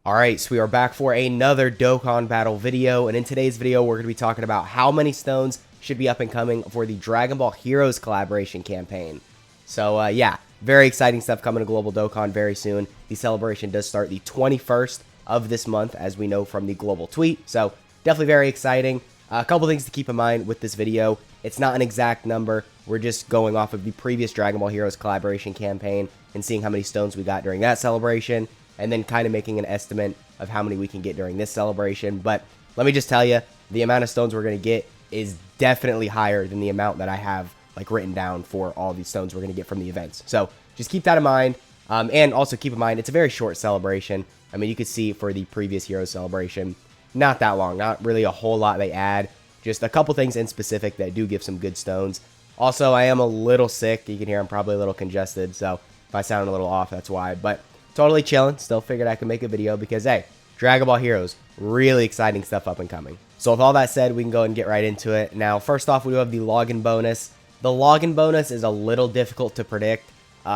Alright, so we are back for another Dokkan battle video, and in today's video we're going to be talking about how many stones should be up and coming for the Dragon Ball Heroes collaboration campaign. So yeah, very exciting stuff coming to Global Dokkan very soon. The celebration does start the 21st of this month, as we know from the global tweet, so definitely very exciting. A couple things to keep in mind with this video. It's not an exact number, we're just going off of the previous Dragon Ball Heroes collaboration campaign and seeing how many stones we got during that celebration, and then kind of making an estimate of how many we can get during this celebration. But let me just tell you, the amount of stones we're going to get is definitely higher than the amount that I have like written down for all these stones we're going to get from the events. So just keep that in mind, and also keep in mind it's a very short celebration. I mean, you could see for the previous Hero celebration, not that long, not really a whole lot they add, just a couple things in specific that do give some good stones. Also, I am a little sick. You can hear I'm probably a little congested, so if I sound a little off, that's why. But totally chilling. Still figured I could make a video because, hey, Dragon Ball Heroes, really exciting stuff up and coming. So with all that said, we can go and get right into it. Now, first off, we do have the login bonus. The login bonus is a little difficult to predict.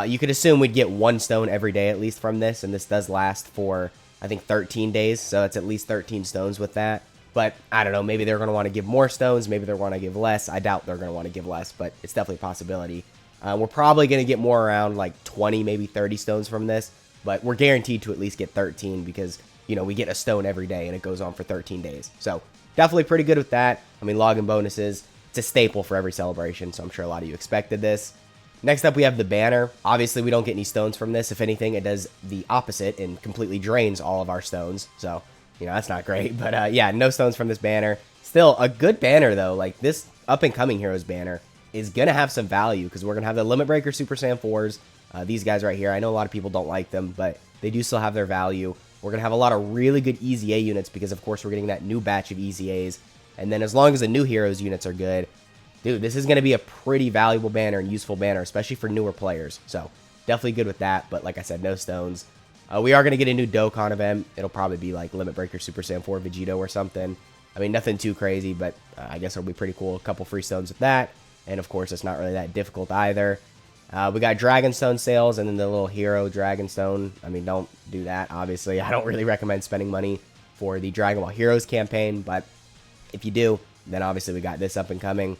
You could assume we'd get one stone every day at least from this, and this does last for, I think, 13 days, so it's at least 13 stones with that. But I don't know, maybe they're going to want to give more stones, maybe they're going to give less. I doubt they're going to want to give less, but it's definitely a possibility. We're probably going to get more around like 20, maybe 30 stones from this. But we're guaranteed to at least get 13 because, you know, we get a stone every day and it goes on for 13 days. So definitely pretty good with that. I mean, login bonuses, it's a staple for every celebration, so I'm sure a lot of you expected this. Next up, we have the banner. Obviously, we don't get any stones from this. If anything, it does the opposite and completely drains all of our stones. So, you know, that's not great. But yeah, no stones from this banner. Still, a good banner, though. Like, this up-and-coming Heroes banner is going to have some value because we're going to have the Limit Breaker Super Saiyan 4s. These guys right here, I know a lot of people don't like them, but they do still have their value. We're going to have a lot of really good EZA units because, of course, we're getting that new batch of EZAs. And then as long as the new Heroes units are good, dude, this is going to be a pretty valuable banner and useful banner, especially for newer players. So definitely good with that, but like I said, no stones. We are going to get a new Dokkan event. It'll probably be like Limit Breaker Super Saiyan 4 Vegito or something. I mean, nothing too crazy, but I guess it'll be pretty cool. A couple free stones with that. And, of course, it's not really that difficult either. We got Dragonstone sales and then the little Hero Dragonstone. I mean, don't do that, obviously. I don't really recommend spending money for the Dragon Ball Heroes campaign, but if you do, then obviously we got this up and coming.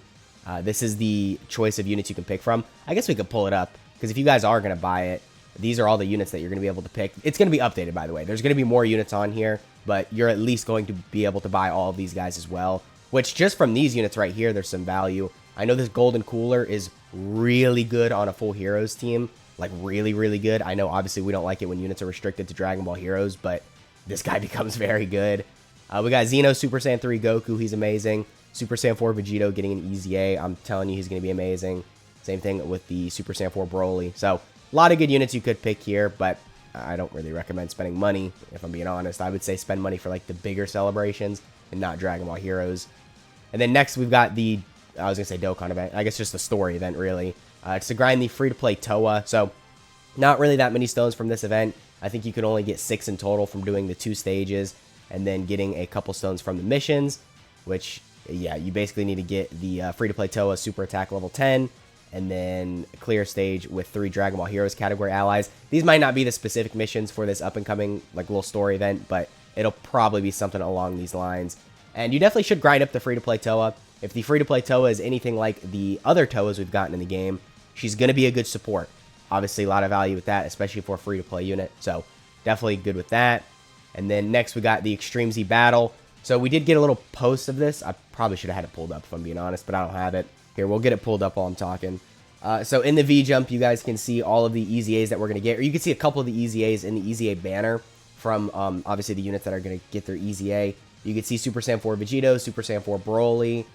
This is the choice of units you can pick from. I guess we could pull it up, because if you guys are going to buy it, these are all the units that you're going to be able to pick. It's going to be updated, by the way. There's going to be more units on here, but you're at least going to be able to buy all of these guys as well, which just from these units right here, there's some value. I know this Golden Cooler is really good on a full Heroes team. Like, really, really good. I know, obviously, we don't like it when units are restricted to Dragon Ball Heroes, but this guy becomes very good. We got Xeno Super Saiyan 3 Goku. He's amazing. Super Saiyan 4 Vegito getting an EZA. I'm telling you, he's going to be amazing. Same thing with the Super Saiyan 4 Broly. So, a lot of good units you could pick here, but I don't really recommend spending money, if I'm being honest. I would say spend money for, like, the bigger celebrations and not Dragon Ball Heroes. And then next, we've got the, I was going to say Dokkan event. I guess just the story event, really. It's to grind the free-to-play Toa. So, not really that many stones from this event. I think you could only get 6 in total from doing the 2 stages and then getting a couple stones from the missions, which, yeah, you basically need to get the free-to-play Toa Super Attack level 10 and then clear stage with 3 Dragon Ball Heroes category allies. These might not be the specific missions for this up-and-coming, like, little story event, but it'll probably be something along these lines. And you definitely should grind up the free-to-play Toa. If the free-to-play Toa is anything like the other Toas we've gotten in the game, she's going to be a good support. Obviously, a lot of value with that, especially for a free-to-play unit. So, definitely good with that. And then next, we got the Extreme Z Battle. So, we did get a little post of this. I probably should have had it pulled up, if I'm being honest, but I don't have it. Here, we'll get it pulled up while I'm talking. So, in the V-Jump, you guys can see all of the EZAs that we're going to get. Or you can see a couple of the EZAs in the EZA banner from, obviously, the units that are going to get their EZA. You can see Super Saiyan 4 Vegito, Super Saiyan 4 Broly,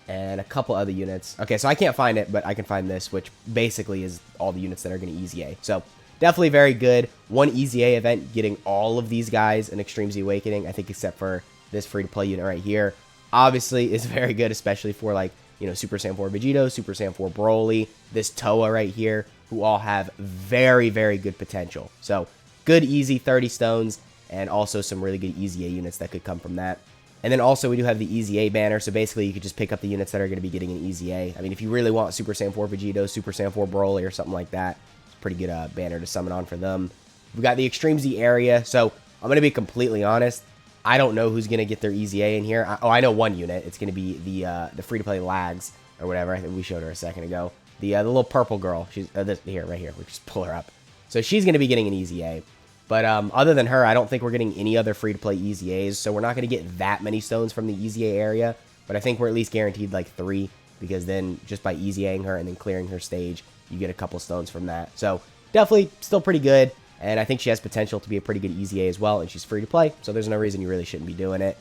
and a couple other units. Okay, so I can't find it, but I can find this, which basically is all the units that are going to EZA. So, definitely very good. One EZA event getting all of these guys in Extreme Z Awakening, I think except for this free-to-play unit right here, obviously is very good, especially for, like, you know, Super Saiyan 4 Vegito, Super Saiyan 4 Broly, this Toa right here, who all have very, very good potential. So, good, easy 30 stones, and also some really good EZA units that could come from that. And then also we do have the EZA banner, so basically you could just pick up the units that are going to be getting an EZA. I mean, if you really want Super Saiyan 4 Vegito, Super Saiyan 4 Broly, or something like that, it's a pretty good banner to summon on for them. We got the Extreme Z area, so I'm going to be completely honest. I don't know who's going to get their EZA in here. I know one unit. It's going to be the free-to-play lags or whatever. I think we showed her a second ago. The little purple girl. She's right here. We just pull her up. So she's going to be getting an EZA. But other than her, I don't think we're getting any other free-to-play EZAs. So we're not going to get that many stones from the EZA area. But I think we're at least guaranteed like 3. Because then just by EZAing her and then clearing her stage, you get a couple stones from that. So definitely still pretty good. And I think she has potential to be a pretty good EZA as well. And she's free to play. So there's no reason you really shouldn't be doing it.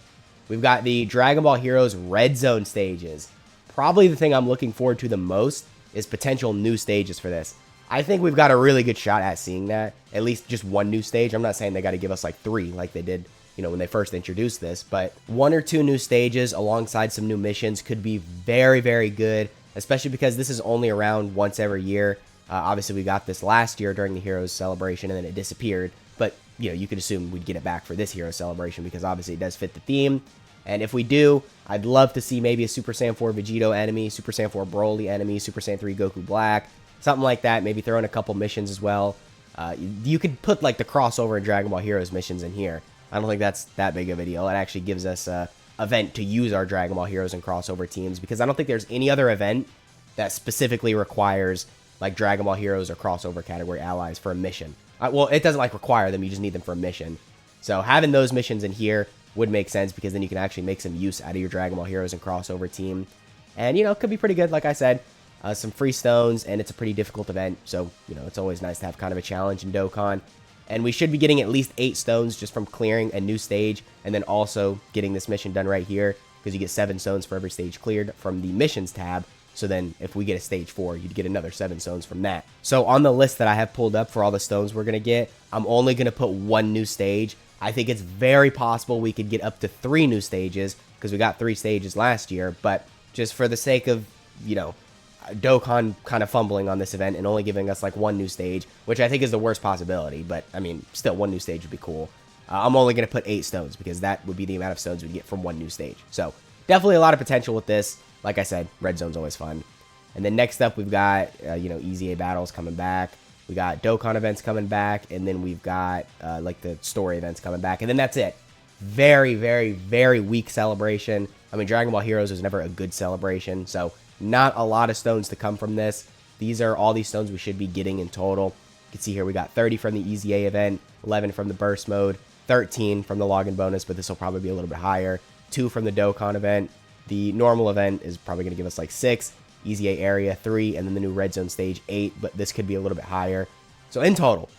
We've got the Dragon Ball Heroes Red Zone stages. Probably the thing I'm looking forward to the most is potential new stages for this. I think we've got a really good shot at seeing that. At least just one new stage. I'm not saying they got to give us like 3 like they did, you know, when they first introduced this. But 1 or 2 new stages alongside some new missions could be very, very good. Especially because this is only around once every year. Obviously, we got this last year during the Heroes celebration and then it disappeared. But, you know, you could assume we'd get it back for this Heroes celebration because obviously it does fit the theme. And if we do, I'd love to see maybe a Super Saiyan 4 Vegito enemy, Super Saiyan 4 Broly enemy, Super Saiyan 3 Goku Black, something like that. Maybe throw in a couple missions as well. You could put like the crossover and Dragon Ball Heroes missions in here. I don't think that's that big of a deal. It actually gives us a event to use our Dragon Ball Heroes and crossover teams because I don't think there's any other event that specifically requires like Dragon Ball Heroes or crossover category allies for a mission. Well, it doesn't like require them. You just need them for a mission. So having those missions in here would make sense because then you can actually make some use out of your Dragon Ball Heroes and crossover team. And, you know, it could be pretty good. Like I said, some free stones and it's a pretty difficult event. So, you know, it's always nice to have kind of a challenge in Dokkan. And we should be getting at least 8 stones just from clearing a new stage and then also getting this mission done right here because you get 7 stones for every stage cleared from the missions tab. So then if we get a stage 4, you'd get another 7 stones from that. So on the list that I have pulled up for all the stones we're going to get, I'm only going to put 1 new stage. I think it's very possible we could get up to 3 new stages because we got 3 stages last year. But just for the sake of, you know, Dokkan kind of fumbling on this event and only giving us like 1 new stage, which I think is the worst possibility. But I mean, still 1 new stage would be cool. I'm only going to put 8 stones because that would be the amount of stones we'd get from 1 new stage. So definitely a lot of potential with this. Like I said, Red Zone's always fun. And then next up, we've got, you know, EZA battles coming back. We got Dokkan events coming back. And then we've got, like, the story events coming back. And then that's it. Very, very, very weak celebration. I mean, Dragon Ball Heroes was never a good celebration. So, not a lot of stones to come from this. These are all these stones we should be getting in total. You can see here we got 30 from the EZA event, 11 from the burst mode, 13 from the login bonus, but this will probably be a little bit higher, 2 from the Dokkan event. The normal event is probably going to give us like 6, EZA area 3, and then the new Red Zone stage 8, but this could be a little bit higher. So in total,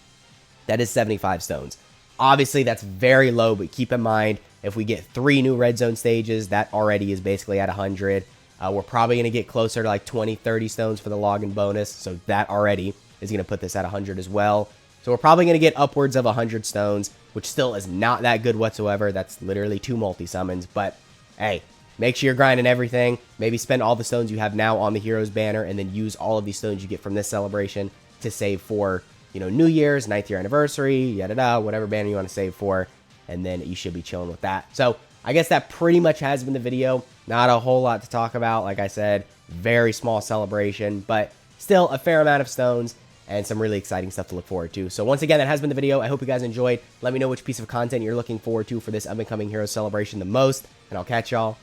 that is 75 stones. Obviously, that's very low, but keep in mind, if we get 3 new Red Zone stages, that already is basically at 100. We're probably going to get closer to like 20, 30 stones for the login bonus, so that already is going to put this at 100 as well. So we're probably going to get upwards of 100 stones, which still is not that good whatsoever. That's literally 2 multi-summons, but hey, make sure you're grinding everything. Maybe spend all the stones you have now on the Heroes banner and then use all of these stones you get from this celebration to save for, you know, New Year's, 9th year anniversary, yada-da, whatever banner you want to save for. And then you should be chilling with that. So I guess that pretty much has been the video. Not a whole lot to talk about. Like I said, very small celebration, but still a fair amount of stones and some really exciting stuff to look forward to. So once again, that has been the video. I hope you guys enjoyed. Let me know which piece of content you're looking forward to for this up-and-coming Heroes celebration the most, and I'll catch y'all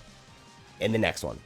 in the next one.